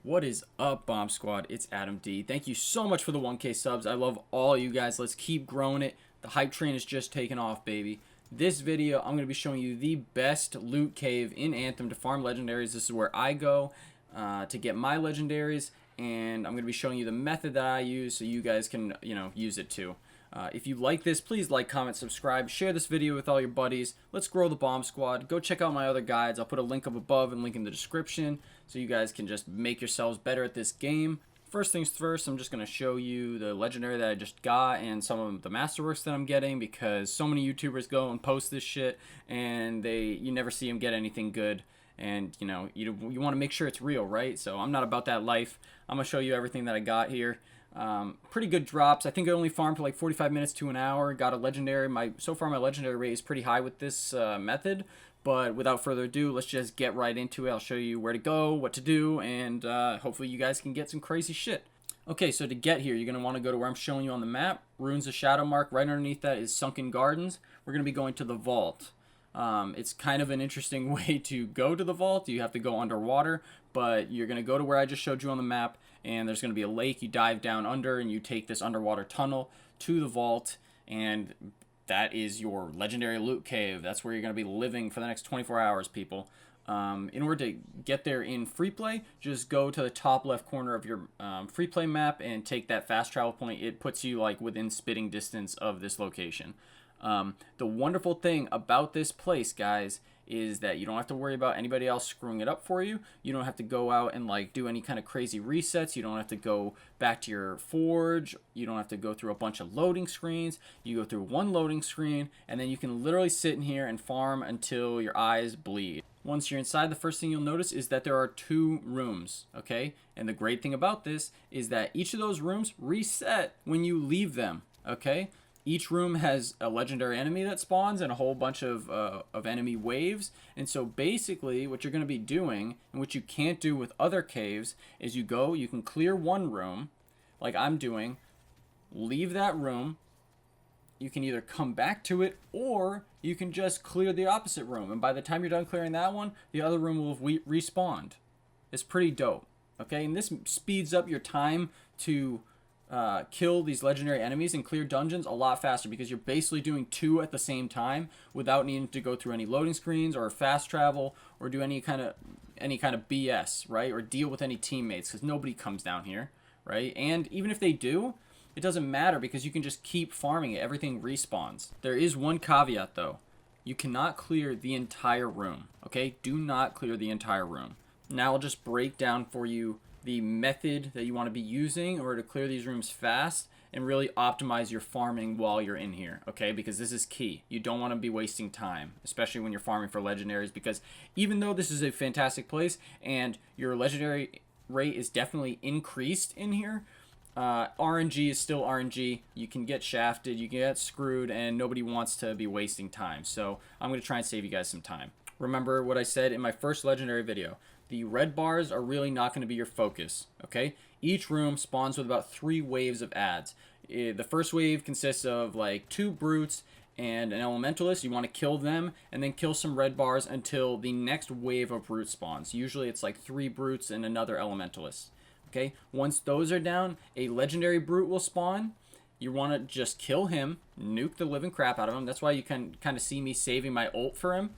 What is up, Bomb Squad? It's Adam D. Thank you so much for the 1K subs. I love all you guys. Let's keep growing it. The hype train is just taking off, baby. This video, I'm going to be showing you the best loot cave in Anthem to farm legendaries. This is where I go to get my legendaries, and I'm going to be showing you the method that I use so you guys can, use it too. If you like this, please like, comment, subscribe, share this video with all your buddies. Let's grow the Bomb Squad. Go check out my other guides. I'll put a link up above and link in the description so you guys can just make yourselves better at this game. First things first, I'm just going to show you the legendary that I just got and some of the masterworks that I'm getting, because so many YouTubers go and post this shit and you never see them get anything good. And you want to make sure it's real, right? So I'm not about that life. I'm going to show you everything that I got here. Pretty good drops. I think I only farmed for like 45 minutes to an hour. Got a legendary. So far my legendary rate is pretty high with this method. But without further ado, let's just get right into it. I'll show you where to go, what to do, and hopefully you guys can get some crazy shit. Okay, so to get here, you're going to want to go to where I'm showing you on the map. Runes of Shadow Mark. Right underneath that is Sunken Gardens. We're going to be going to the vault. It's kind of an interesting way to go to the vault. You have to go underwater, but you're going to go to where I just showed you on the map, and there's going to be a lake. You dive down under, and you take this underwater tunnel to the vault, and that is your legendary loot cave. That's where you're going to be living for the next 24 hours, people. In order to get there in free play, just go to the top left corner of your free play map and take that fast travel point. It puts you like within spitting distance of this location. The wonderful thing about this place, guys, is that you don't have to worry about anybody else screwing it up for you. You don't have to go out and like do any kind of crazy resets. You don't have to go back to your forge. You don't have to go through a bunch of loading screens. You go through one loading screen, and then you can literally sit in here and farm until your eyes bleed. Once you're inside, the first thing you'll notice is that there are 2 rooms, okay? And the great thing about this is that each of those rooms reset when you leave them, okay? Each room has a legendary enemy that spawns and a whole bunch of enemy waves. And so basically what you're going to be doing, and what you can't do with other caves, is you can clear one room, like I'm doing, leave that room. You can either come back to it, or you can just clear the opposite room. And by the time you're done clearing that one, the other room will have respawned. It's pretty dope, okay? And this speeds up your time to kill these legendary enemies and clear dungeons a lot faster, because you're basically doing 2 at the same time without needing to go through any loading screens or fast travel or do any kind of BS, right? Or deal with any teammates, because nobody comes down here, right? And even if they do, it doesn't matter, because you can just keep farming it. Everything respawns. There is one caveat though. You cannot clear the entire room, okay? Do not clear the entire room. Now I'll just break down for you the method that you want to be using in order to clear these rooms fast and really optimize your farming while you're in here, okay? Because this is key. You don't want to be wasting time, especially when you're farming for legendaries, because even though this is a fantastic place and your legendary rate is definitely increased in here, RNG is still RNG. You can get shafted, you can get screwed, and nobody wants to be wasting time. So I'm going to try and save you guys some time. Remember what I said in my first legendary video. The red bars are really not going to be your focus, okay? Each room spawns with about 3 waves of adds. The first wave consists of like 2 brutes and an elementalist. You want to kill them and then kill some red bars until the next wave of brute spawns. Usually it's like 3 brutes and another elementalist, okay? Once those are down, a legendary brute will spawn. You want to just kill him, nuke the living crap out of him. That's why you can kind of see me saving my ult for him,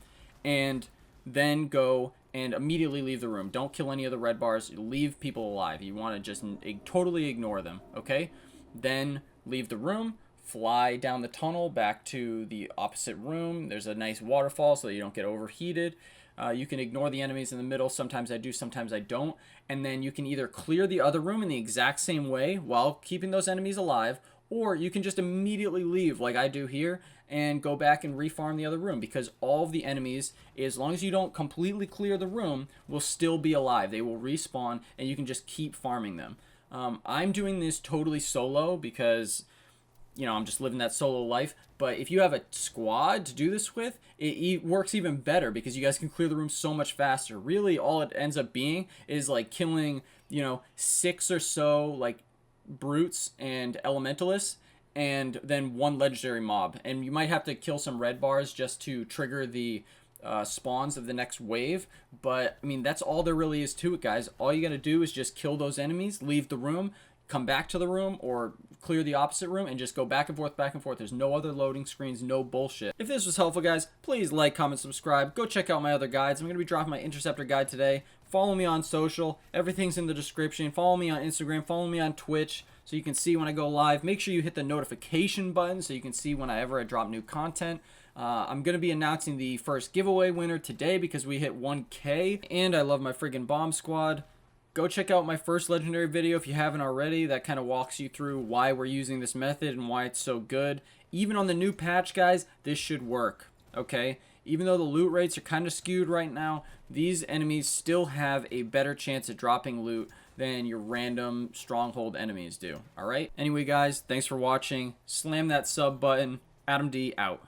and then go and immediately leave the room. Don't kill any of the red bars. Leave people alive. You want to just totally ignore them, okay? Then leave the room, fly down the tunnel back to the opposite room. There's a nice waterfall so that you don't get overheated. You can ignore the enemies in the middle. Sometimes I do, sometimes I don't. And then you can either clear the other room in the exact same way while keeping those enemies alive, or you can just immediately leave like I do here and go back and refarm the other room, because all of the enemies, as long as you don't completely clear the room, will still be alive. They will respawn, and you can just keep farming them. I'm doing this totally solo because, I'm just living that solo life. But if you have a squad to do this with, it works even better, because you guys can clear the room so much faster. Really, all it ends up being is like killing, 6 or so like brutes and elementalists, and then 1 legendary mob. And you might have to kill some red bars just to trigger the spawns of the next wave. But I mean, that's all there really is to it, guys. All you gotta do is just kill those enemies, leave the room, come back to the room, or clear the opposite room, and just go back and forth, back and forth. There's no other loading screens, no bullshit. If this was helpful, guys, please like, comment, subscribe. Go check out my other guides. I'm going to be dropping my Interceptor guide today. Follow me on social. Everything's in the description. Follow me on Instagram. Follow me on Twitch so you can see when I go live. Make sure you hit the notification button so you can see whenever I drop new content. I'm going to be announcing the first giveaway winner today because we hit 1K. And I love my friggin' Bomb Squad. Go check out my first legendary video if you haven't already. That kind of walks you through why we're using this method and why it's so good. Even on the new patch, guys, this should work, okay? Even though the loot rates are kind of skewed right now, these enemies still have a better chance at dropping loot than your random stronghold enemies do, all right? Anyway, guys, thanks for watching. Slam that sub button. Adam D out.